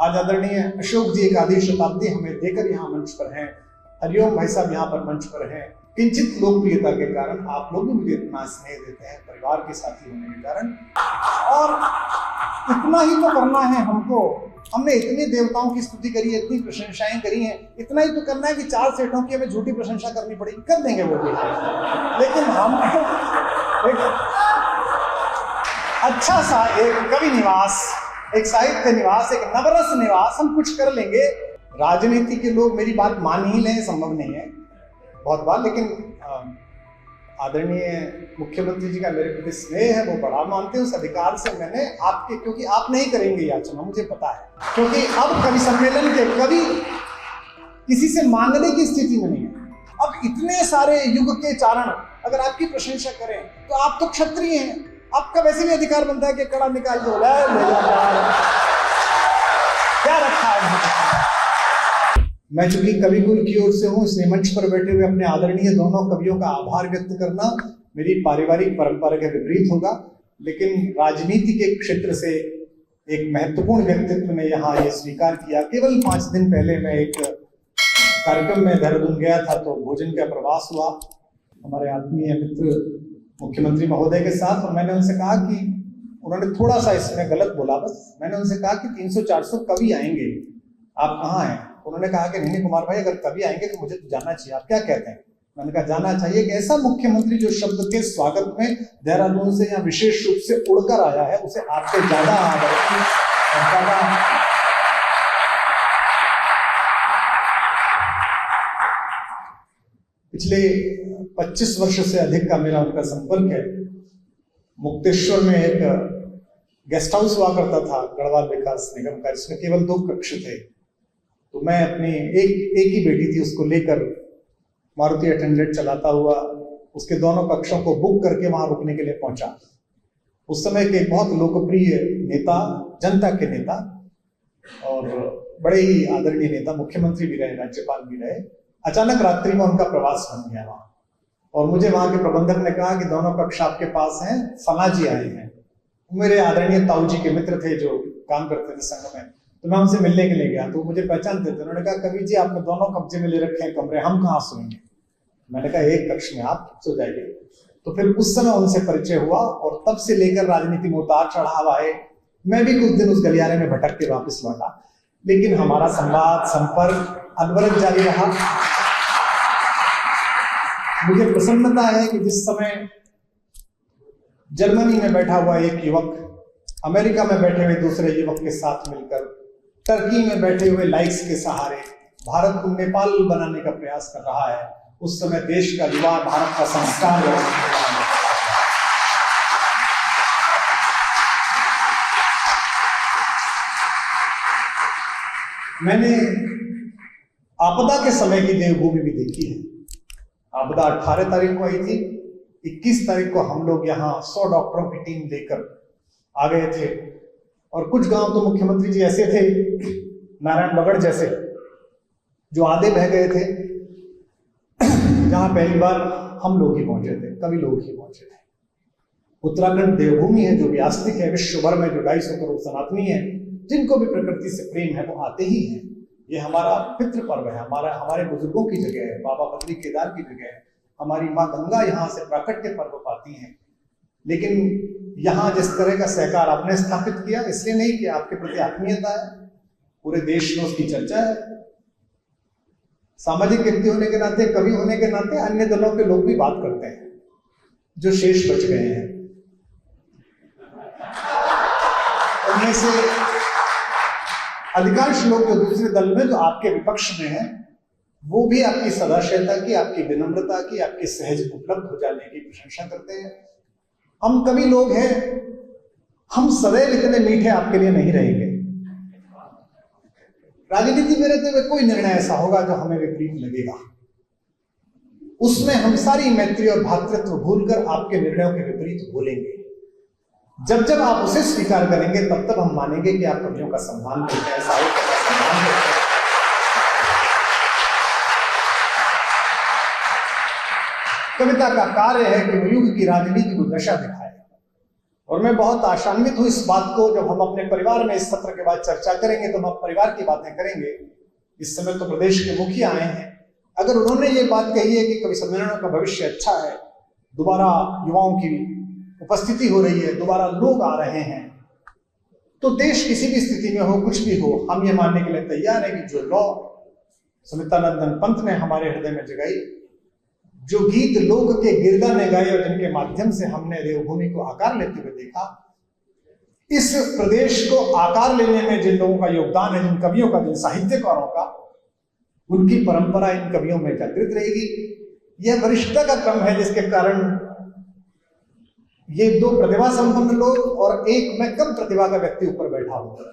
आज आदरणीय अशोक जी एक आधी शताब्दी हमें देकर यहाँ मंच पर हैं। हरिओम भाई साहब यहाँ पर मंच पर हैं। किंचित लोकप्रियता के कारण आप लोग भी मुझे इतना स्नेह देते हैं, परिवार के साथी होने के कारण। और इतना ही तो करना है हमको। हमने इतने देवताओं की स्तुति करी है, इतनी प्रशंसाएं करी हैं, इतना ही तो करना है कि 4 सेठों की हमें झूठी प्रशंसा करनी पड़ेगी, कर देंगे वो भी। लेकिन हम एक अच्छा सा एक कवि निवास, एक साहित्य निवास, एक नवरस निवास हम कुछ कर लेंगे। राजनीति के लोग मेरी बात मान ही लें, संभव नहीं है बहुत बार, लेकिन आदरणीय मुख्यमंत्री जी का मेरे प्रति स्नेह है, वो बड़ा मानते हैं। उस अधिकार से मैंने आपके, क्योंकि आप नहीं करेंगे याचना, मुझे पता है, क्योंकि अब कवि सम्मेलन के कवि किसी से मांगने की स्थिति में नहीं है। अब इतने सारे युग के चारण अगर आपकी प्रशंसा करें तो आप तो क्षत्रिय हैं, आपका वैसे भी अधिकार बनता है कि कड़ा निकाल के बोला क्या रखा है। मैं चूंकि कविकुल की ओर से हूं, इसलिए मंच पर बैठे हुए अपने आदरणीय दोनों कवियों का आभार व्यक्त करना मेरी पारिवारिक परंपरा के विपरीत होगा। लेकिन राजनीति के क्षेत्र से एक महत्वपूर्ण व्यक्तित्व ने यहाँ ये स्वीकार किया। केवल 5 दिन पहले मैं एक कार्यक्रम में देहरादून गया था, तो भोजन का प्रवास हुआ हमारे आत्मीय मित्र मुख्यमंत्री महोदय के साथ। और मैंने उनसे कहा कि उन्होंने थोड़ा सा इसमें गलत बोला, बस मैंने उनसे कहा कि 300-400 कवि आएंगे, आप कहाँ हैं? उन्होंने कहा कि नहीं कुमार भाई, अगर कवि आएंगे तो मुझे तो जाना चाहिए, आप क्या कहते हैं? मैंने कहा जाना चाहिए कि ऐसा मुख्यमंत्री जो शब्द के स्वागत में देहरादून से या विशेष रूप से उड़कर आया है, उसे आपसे ज्यादा आदर पिछले 25 वर्ष से अधिक का मेरा उनका संपर्क है। मुक्तेश्वर में एक गेस्ट हाउस हुआ करता था गढ़वाल विकास निगम का, जिसमें केवल 2 कक्ष थे। तो मैं अपनी एक ही बेटी थी, उसको लेकर मारुति 800 चलाता हुआ उसके दोनों कक्षों को बुक करके वहां रुकने के लिए पहुंचा। उस समय के बहुत लोकप्रिय नेता, जनता के नेता और बड़े ही आदरणीय नेता, मुख्यमंत्री भी रहे, राज्यपाल भी रहे, अचानक रात्रि में उनका प्रवास बन गया वहां। और मुझे वहां के प्रबंधक ने कहा कि दोनों कक्ष आपके पास हैं, फला जी आए हैं। मेरे आदरणीय ताऊ जी के मित्र थे जो काम करते थे संघ में, तो मैं उनसे मिलने के लिए गया, तो मुझे पहचानते थे। उन्होंने कहा कवि जी आपने दोनों कब्जे में ले रखे हैं कमरे, हम कहाँ सोएंगे? मैंने कहा एक कक्ष में आप सो जाइए। तो फिर उस समय उनसे परिचय हुआ और तब से लेकर राजनीति में उतार चढ़ाव आए। मैं भी कुछ दिन उस गलियारे में भटक के वापस लौटा, लेकिन हमारा संवाद संपर्क अनवरत जारी रहा। मुझे प्रसन्नता है कि जिस समय जर्मनी में बैठा हुआ एक युवक अमेरिका में बैठे हुए दूसरे युवक के साथ मिलकर, टर्की में बैठे हुए लाइक्स के सहारे भारत को नेपाल बनाने का प्रयास कर रहा है, उस समय देश का युवा भारत का संस्कार मैंने आपदा के समय की देवभूमि भी देखी है। आपदा 18 तारीख को आई थी, 21 तारीख को हम लोग यहाँ 100 डॉक्टरों की टीम लेकर आ गए थे। और कुछ गांव तो मुख्यमंत्री जी ऐसे थे, नारायण बगड़ जैसे, जो आधे बह गए थे, जहां पहली बार हम लोग ही पहुंचे थे, कवि लोग ही पहुंचे थे। उत्तराखंड देवभूमि है जो व्यास्तिक है, विश्व भर में जो 250 करोड़ सनातनी है, जिनको भी प्रकृति से प्रेम है वो आते ही हैं। ये हमारा पितृ पर्व है, हमारे बुजुर्गों की जगह है, बाबा बद्री केदार की जगह है, हमारी माँ गंगा यहाँ से प्राकट्य पर्व पाती हैं। लेकिन यहाँ जिस तरह का सहकार आपने स्थापित किया, इसलिए नहीं कि आपके प्रति आत्मीयता है, पूरे देश में उसकी चर्चा है। सामाजिक व्यक्ति होने के नाते, कवि होने के नाते अन्य दलों के लोग भी बात करते हैं, जो शेष बच गए हैं उनमें से अधिकांश लोग जो दूसरे दल में, जो आपके विपक्ष में हैं, वो भी आपकी सदाशयता की, आपकी विनम्रता की, आपके सहज उपलब्ध हो जाने की प्रशंसा करते हैं। हम कवि लोग हैं, हम सदैव इतने मीठे आपके लिए नहीं रहेंगे। राजनीति में रहते हुए कोई निर्णय ऐसा होगा जो हमें विपरीत लगेगा, उसमें हम सारी मैत्री और भ्रातृत्व भूलकर आपके निर्णयों के विपरीत बोलेंगे। जब जब आप उसे स्वीकार करेंगे तब तब हम मानेंगे कि आप कवियों का सम्मान करते हैं, साहित्य का सम्मान करते हैं। कविता का कार्य है कि वो युग की राजनीति को दशा दिखाए। और मैं बहुत आशान्वित हूं इस बात को, जब हम अपने परिवार में इस सत्र के बाद चर्चा करेंगे तो हम परिवार की बातें करेंगे। इस समय तो प्रदेश के मुखिया आए हैं, अगर उन्होंने ये बात कही है कि कवि सम्मेलनों का भविष्य अच्छा है, दोबारा युवाओं की उपस्थिति हो रही है, दोबारा लोग आ रहे हैं, तो देश किसी भी स्थिति में हो, कुछ भी हो, हम ये मानने के लिए तैयार है कि जो लौ सुमित्रानंदन पंत ने हमारे हृदय में जगाई, जो गीत लोक के गिरदा ने गाए और जिनके माध्यम से हमने देवभूमि को आकार लेते हुए देखा, इस प्रदेश को आकार लेने में जिन लोगों का योगदान है, जिन कवियों का, जिन साहित्यकारों का, उनकी परंपरा इन कवियों में जागृत रहेगी। यह वरिष्ठता का क्रम है जिसके कारण ये दो प्रतिभा संपन्न लोग और एक मैं कम प्रतिभा का व्यक्ति ऊपर बैठा हूं।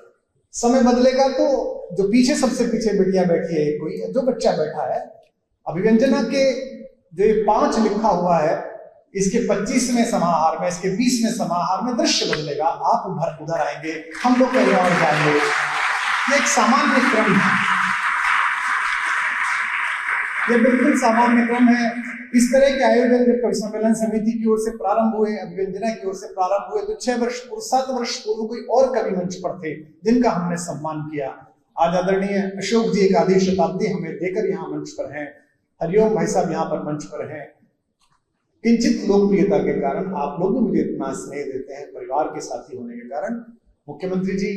समय बदलेगा तो जो पीछे, सबसे पीछे बिटिया बैठी है, कोई जो बच्चा बैठा है, अभिव्यंजना के जो 5 लिखा हुआ है, इसके 25वें समाहार में, इसके 20वें समाहार में दृश्य बदलेगा, आप उधर आएंगे, हम लोग कहीं और जाएंगे। ये एक सामान्य क्रम है, ये बिल्कुल सामान्य क्रम है। इस तरह के आयोजन जब कवि सम्मेलन समिति की ओर से प्रारंभ हुए, अभिव्यंजना की ओर से प्रारंभ हुए, तो 6 वर्ष पूर्व, 7 वर्ष पूर्व कोई और कवि मंच पर थे जिनका हमने सम्मान किया। आज आदरणीय अशोक जी एक आधी शताब्दी हमें देकर यहाँ मंच पर हैं, हरिओम भाई साहब यहाँ पर मंच पर हैं। किंचित लोकप्रियता के कारण आप लोग भी मुझे इतना स्नेह देते हैं, परिवार के साथी होने के कारण। मुख्यमंत्री जी,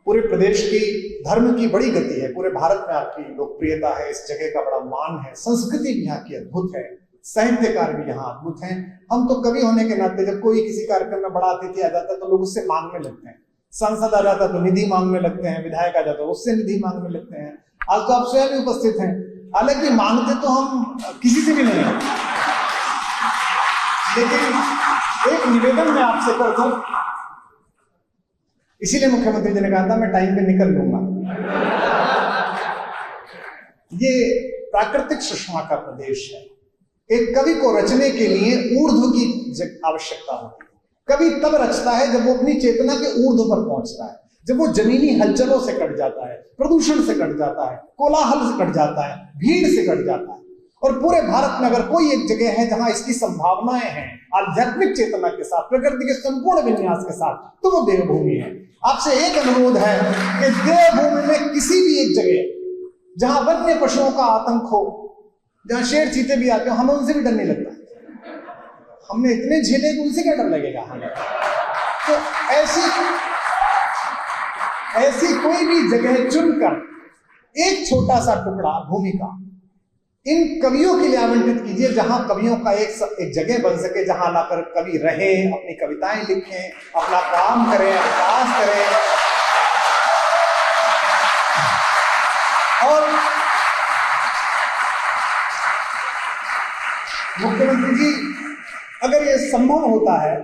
पूरे प्रदेश की धर्म की बड़ी गति है, पूरे भारत में आपकी लोकप्रियता है, इस जगह का बड़ा मान है, संस्कृति भी यहाँ की अद्भुत है, साहित्यकार भी यहाँ अद्भुत हैं। हम तो कवि होने के नाते जब कोई किसी कार्यक्रम में बड़ा अतिथि आ जाता है तो लोग उससे मांगने लगते हैं, सांसद आ जाता तो निधि मांगने लगते हैं, विधायक आ जाता उससे निधि मांगने लगते हैं। आज तो आप स्वयं भी उपस्थित हैं, हालांकि मांगते तो हम किसी से भी नहीं हैं, लेकिन एक निवेदन मैं आपसे करता हूं, इसीलिए मुख्यमंत्री जी ने कहा था मैं टाइम पे निकल लूंगा। ये प्राकृतिक सुषमा का प्रदेश है। एक कवि को रचने के लिए ऊर्ध्व की आवश्यकता होती है। कवि तब रचता है जब वो अपनी चेतना के ऊर्ध्व पर पहुंचता है, जब वो जमीनी हलचलों से कट जाता है, प्रदूषण से कट जाता है, कोलाहल से कट जाता है, भीड़ से कट जाता है। और पूरे भारत में अगर कोई एक जगह है जहां इसकी संभावनाएं हैं आध्यात्मिक चेतना के साथ, प्रकृति के संपूर्ण विन्यास के साथ, तो वो देवभूमि है। आपसे एक अनुरोध है कि देवभूमि में किसी भी एक जगह जहां वन्य पशुओं का आतंक हो, जहां शेर चीते भी आते हो, हमें उनसे भी डर नहीं लगता। हमने इतने झेले कि उनसे क्या डर लगेगा हमें। तो ऐसी कोई भी जगह चुनकर एक छोटा सा टुकड़ा भूमि का इन कवियों के लिए आवंटित कीजिए, जहां कवियों का एक जगह बन सके, जहां लाकर कवि रहें, अपनी कविताएं लिखें, अपना काम करें, विकास करें। और मुख्यमंत्री जी, अगर ये संभव होता है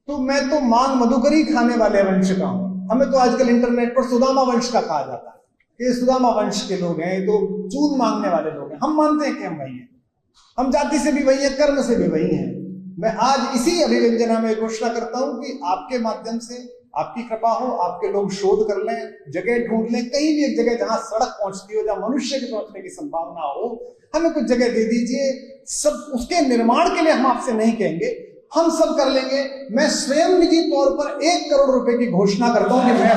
तो मैं तो मांग मधुकरी खाने वाले वंश का हूं। हमें तो आजकल इंटरनेट पर सुदामा वंश का कहा जाता है, ये सुदामा वंश के लोग हैं, ये तो चून मांगने वाले लोग हैं। हम मानते हैं कि हम वही हैं, हम जाति से भी वही हैं, कर्म से भी वही हैं। मैं आज इसी अभिव्यंजना में घोषणा करता हूं कि आपके माध्यम से, आपकी कृपा हो, आपके लोग शोध कर लें, जगह ढूंढ लें, कहीं भी एक जगह जहां सड़क पहुंचती हो, जहां मनुष्य के पहुंचने की संभावना हो, हमें कुछ जगह दे दीजिए। सब उसके निर्माण के लिए हम आपसे नहीं कहेंगे, हम सब कर लेंगे। मैं स्वयं निजी तौर पर 1 करोड़ रुपए की घोषणा करता हूं कि मैं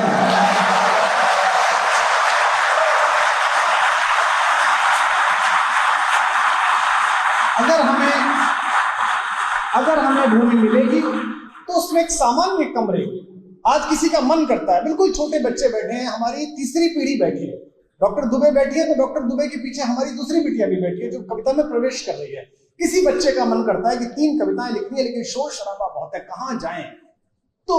अगर हमें भूमि मिलेगी तो उसमें एक सामान्य कमरे, आज किसी का मन करता है, बिल्कुल छोटे बच्चे बैठे हैं, हमारी तीसरी पीढ़ी बैठी है, डॉक्टर दुबे बैठी है, तो डॉक्टर दुबे के पीछे हमारी दूसरी बिटिया भी बैठी है जो कविता में प्रवेश कर रही है। किसी बच्चे का मन करता है कि 3 कविताएं लिखनी है, लेकिन शोर शराबा बहुत है, कहां जाएं। तो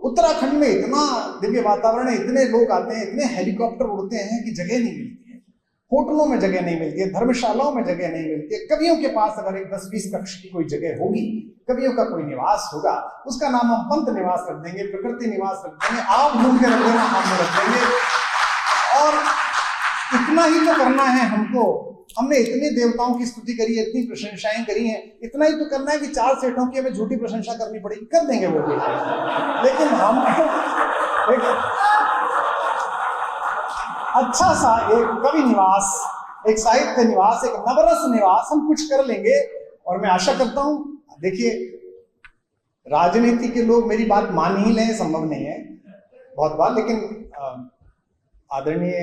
उत्तराखंड में इतना दिव्य वातावरण है, इतने लोग आते हैं, इतने हेलीकॉप्टर उड़ते हैं कि जगह नहीं मिलती है, होटलों में जगह नहीं मिलती है, धर्मशालाओं में जगह नहीं मिलती है। कवियों के पास अगर एक 10-20 कक्ष की कोई जगह होगी, कवियों का कोई निवास होगा, उसका नाम हम पंत निवास रख देंगे, प्रकृति निवास रख देंगे, आप ढूंढ के रख देना, हम रख देंगे। और इतना ही तो करना है हमको। हमने इतने देवताओं की स्तुति करी है, इतनी प्रशंसाएं करी हैं, इतना ही तो करना है कि 4 सेठों की हमें झूठी प्रशंसा करनी पड़ेगी, कर देंगे वो भी। लेकिन हम अच्छा सा एक कवि निवास, एक साहित्य निवास, एक नवरस निवास हम कुछ कर लेंगे। और मैं आशा करता हूं, देखिए राजनीति के लोग मेरी बात मान ही लें, संभव नहीं है बहुत बार, लेकिन आदरणीय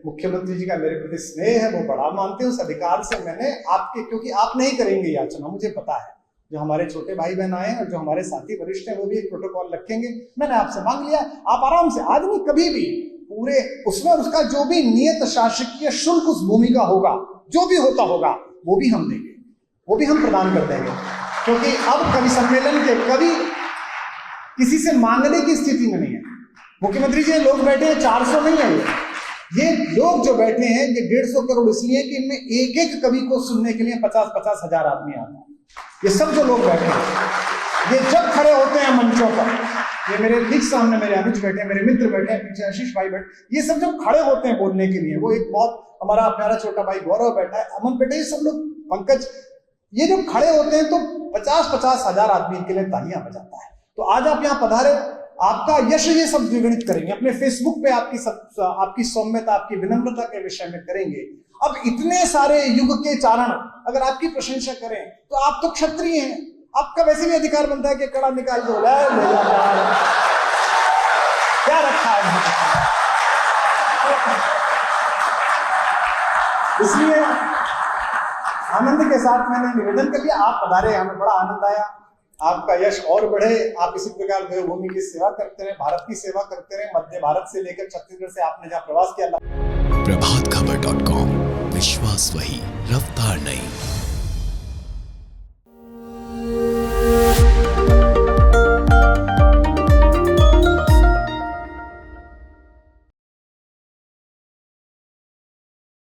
मुख्यमंत्री जी का मेरे प्रति स्नेह है, वो बड़ा मानते हैं। उस अधिकार से मैंने आपके, क्योंकि आप नहीं करेंगे याचना, मुझे पता है, जो हमारे छोटे भाई बहन आए हैं और जो हमारे साथी वरिष्ठ हैं वो भी एक प्रोटोकॉल रखेंगे, मैंने आपसे मांग लिया। आप आराम से, आदमी कभी भी पूरे उसमें उसका जो भी नियत शासकीय शुल्क उस भूमि का होगा, जो भी होता होगा, वो भी हम देंगे, वो भी हम प्रदान कर देंगे, क्योंकि अब कवि सम्मेलन के कवि किसी से मांगने की स्थिति में नहीं है। मुख्यमंत्री जी, लोग बैठे हैं 400 नहीं है, ये लोग जो बैठे हैं ये 150 करोड़ इसलिए कि इनमें एक एक कवि को सुनने के लिए 50-50 हजार आदमी आता है। ये सब जो लोग बैठे हैं, ये जब खड़े होते हैं मंचों पर, ये मेरे ठीक सामने मेरे अनुज बैठे हैं, मेरे मित्र बैठे हैं, पीछे आशीष भाई बैठे, ये सब जब खड़े होते हैं बोलने के लिए, वो एक बहुत हमारा प्यारा छोटा भाई गौरव बैठा है, अमन बैठा है, ये सब लोग, पंकज, ये जब खड़े होते हैं तो 50-50 हजार आदमी के लिए तालियां बजाता है। तो आज आप यहाँ पधारे, आपका यश ये सब द्विगुणित करेंगे, अपने फेसबुक पे आपकी सौम्यता, आपकी विनम्रता के विषय में करेंगे। अब इतने सारे युग के चारण अगर आपकी प्रशंसा करें तो आप तो क्षत्रिय हैं, आपका वैसे भी अधिकार बनता है कि कड़ा निकाल दो, क्या रखा है। इसलिए आनंद के साथ मैंने निवेदन कर लिया, आप पधारे, हमें बड़ा आनंद आया। आपका यश और बढ़े, आप इसी प्रकार देवभूमि की सेवा करते रहे, भारत की सेवा करते रहे। मध्य भारत से लेकर छत्तीसगढ़ से आपने जहाँ प्रवास किया। प्रभातखबर.com, विश्वास वही, रफ्तार नहीं।